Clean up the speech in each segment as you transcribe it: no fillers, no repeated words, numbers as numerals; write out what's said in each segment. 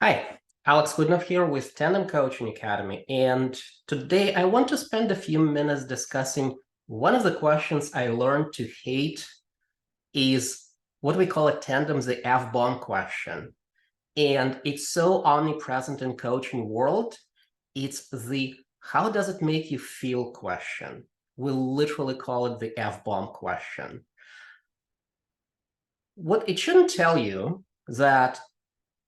Hi, Alex Kudnov here with Tandem Coaching Academy, and today I want to spend a few minutes discussing one of the questions I learned to hate is what we call at Tandem the F-bomb question. And it's so omnipresent in coaching world. It's the how does it make you feel question. We literally call it the F-bomb question. What it shouldn't tell you that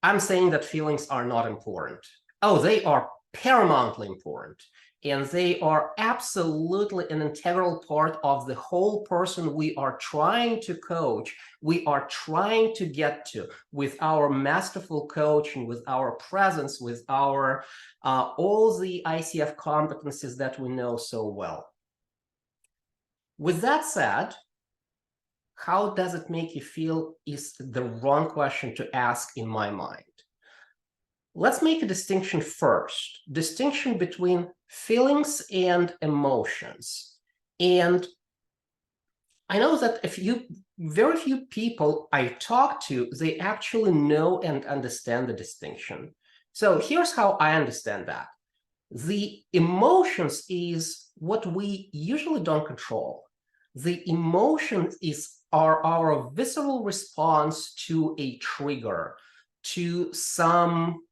I'm saying that feelings are not important. Oh, they are paramountly important. And they are absolutely an integral part of the whole person we are trying to coach, we are trying to get to with our masterful coaching, with our presence, with our all the ICF competencies that we know so well. With that said, how does it make you feel is the wrong question to ask in my mind. Let's make a distinction first, distinction between feelings and emotions. And I know that very few people I talk to, they actually know and understand the distinction. So here's how I understand that. The emotions is what we usually don't control. The emotions are our visceral response to a trigger, to some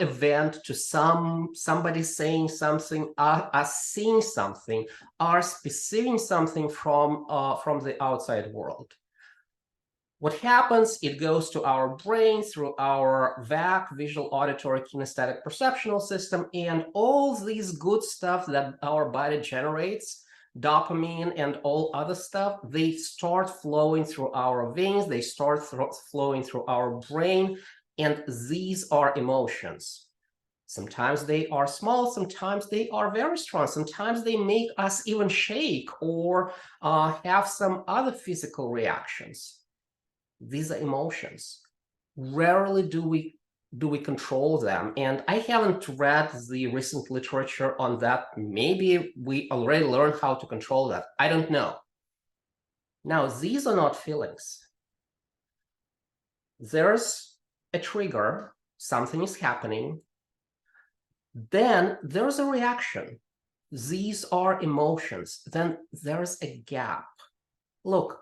event, to somebody saying something, us seeing something, us perceiving something from the outside world. What happens, it goes to our brain through our VAC, visual, auditory, kinesthetic, perceptual system, and all these good stuff that our body generates, dopamine and all other stuff, they start flowing through our veins, they start flowing through our brain, and these are emotions. Sometimes they are small, sometimes they are very strong, sometimes they make us even shake or have some other physical reactions. These are emotions. Rarely do we control them. And I haven't read the recent literature on that. Maybe we already learned how to control that. I don't know. Now, these are not feelings. There's a trigger, something is happening. Then there's a reaction. These are emotions. Then there's a gap. Look,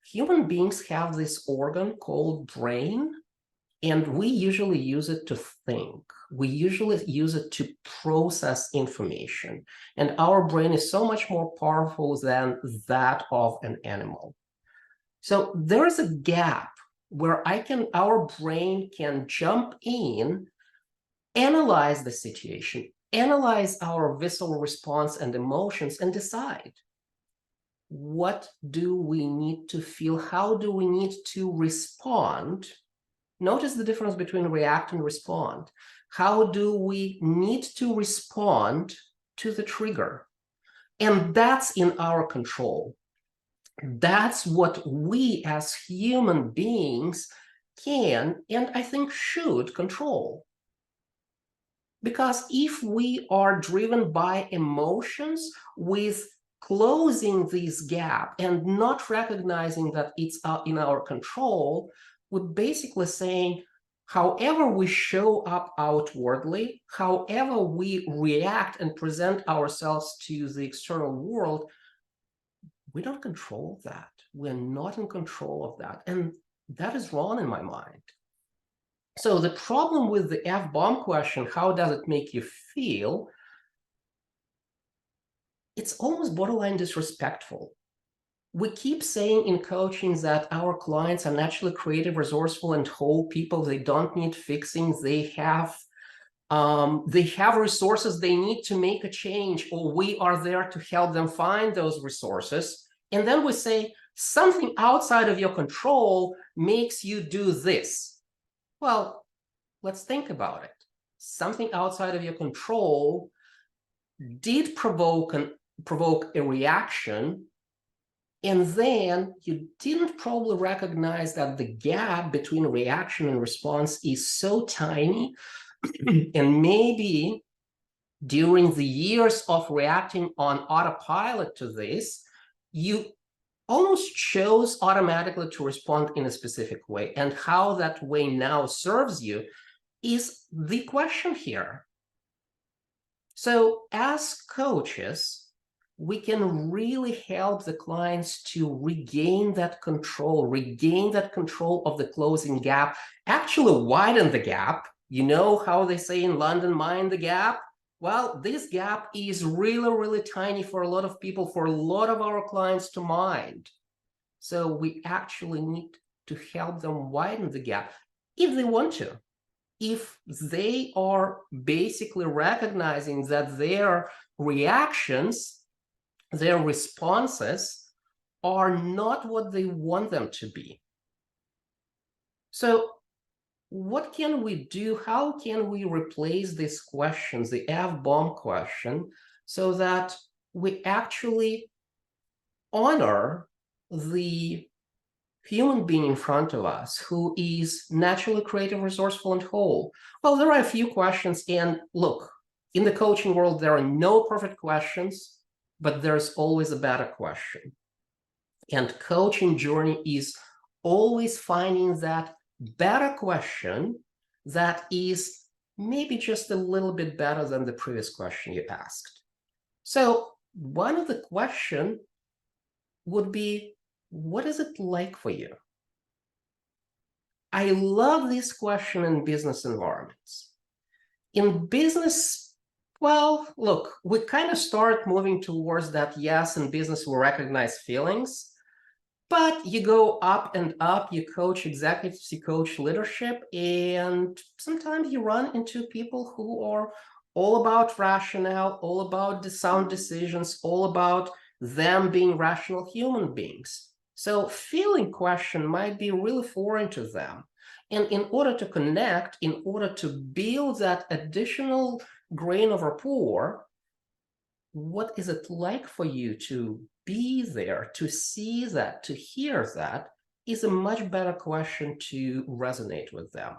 human beings have this organ called brain, and we usually use it to think. We usually use it to process information. And our brain is so much more powerful than that of an animal. So there's a gap where our brain can jump in, analyze the situation, analyze our visceral response and emotions, and decide, what do we need to feel? How do we need to respond? Notice the difference between react and respond. How do we need to respond to the trigger? And that's in our control. That's what we as human beings can, and I think should, control. Because if we are driven by emotions with closing this gap and not recognizing that it's in our control, we're basically saying, however we show up outwardly, however we react and present ourselves to the external world, we don't control that. We're not in control of that. And that is wrong in my mind. So the problem with the F-bomb question, how does it make you feel? It's almost borderline disrespectful. We keep saying in coaching that our clients are naturally creative, resourceful, and whole people. They don't need fixing. They have resources they need to make a change, or we are there to help them find those resources. And then we say, something outside of your control makes you do this. Well, let's think about it. Something outside of your control did provoke a reaction, and then you didn't probably recognize that the gap between reaction and response is so tiny. And maybe during the years of reacting on autopilot to this, you almost chose automatically to respond in a specific way. And how that way now serves you is the question here. So as coaches, we can really help the clients to regain that control of the closing gap, actually widen the gap. You know how they say in London, mind the gap? Well, this gap is really, really tiny for a lot of people, for a lot of our clients to mind. So we actually need to help them widen the gap if they want to. If they are basically recognizing that their reactions, their responses are not what they want them to be. So what can we do? How can we replace these questions, the F-bomb question, so that we actually honor the human being in front of us who is naturally creative, resourceful, and whole? Well, there are a few questions. And look, in the coaching world, there are no perfect questions, but there's always a better question. And coaching journey is always finding that better question that is maybe just a little bit better than the previous question you asked. So one of the questions would be, what is it like for you? I love this question in business environments. In business, well, look, we kind of start moving towards that. Yes, in business, we recognize feelings. But you go up and up, you coach executives, you coach leadership, and sometimes you run into people who are all about rationale, all about the sound decisions, all about them being rational human beings. So feeling question might be really foreign to them. And in order to connect, in order to build that additional grain of rapport, what is it like for you to be there, to see that, to hear that, is a much better question to resonate with them.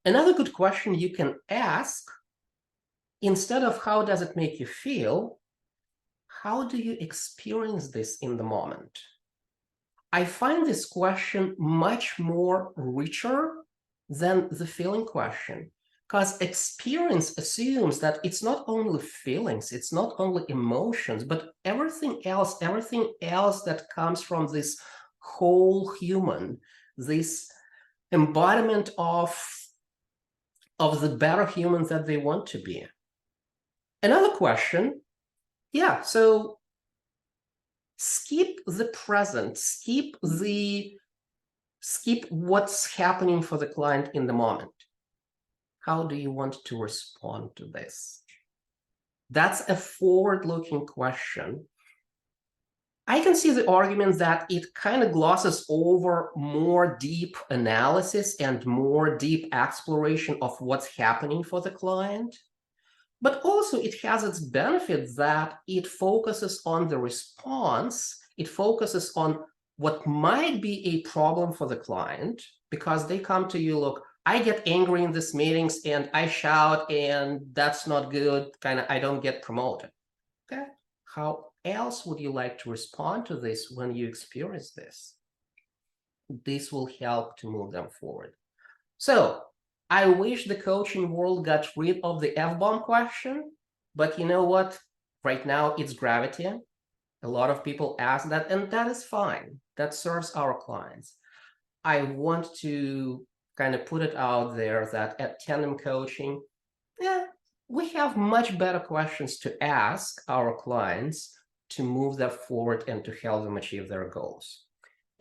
Another good question you can ask, instead of how does it make you feel, how do you experience this in the moment? I find this question much more richer than the feeling question. Because experience assumes that it's not only feelings, it's not only emotions, but everything else that comes from this whole human, this embodiment of the better human that they want to be. Another question, yeah, so skip the present, skip what's happening for the client in the moment. How do you want to respond to this? That's a forward-looking question. I can see the argument that it kind of glosses over more deep analysis and more deep exploration of what's happening for the client. But also it has its benefit that it focuses on the response. It focuses on what might be a problem for the client, because they come to you, look, I get angry in these meetings and I shout and that's not good, I don't get promoted. Okay, how else would you like to respond to this when you experience this? This will help to move them forward. So I wish the coaching world got rid of the F-bomb question, but you know what? Right now it's gravity. A lot of people ask that, and that is fine. That serves our clients. I want to kind of put it out there that at Tandem Coaching, we have much better questions to ask our clients to move them forward and to help them achieve their goals.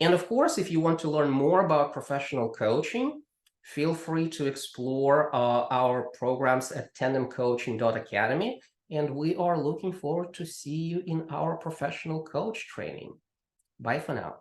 And of course, if you want to learn more about professional coaching, feel free to explore our programs at tandemcoaching.academy. And we are looking forward to see you in our professional coach training. Bye for now.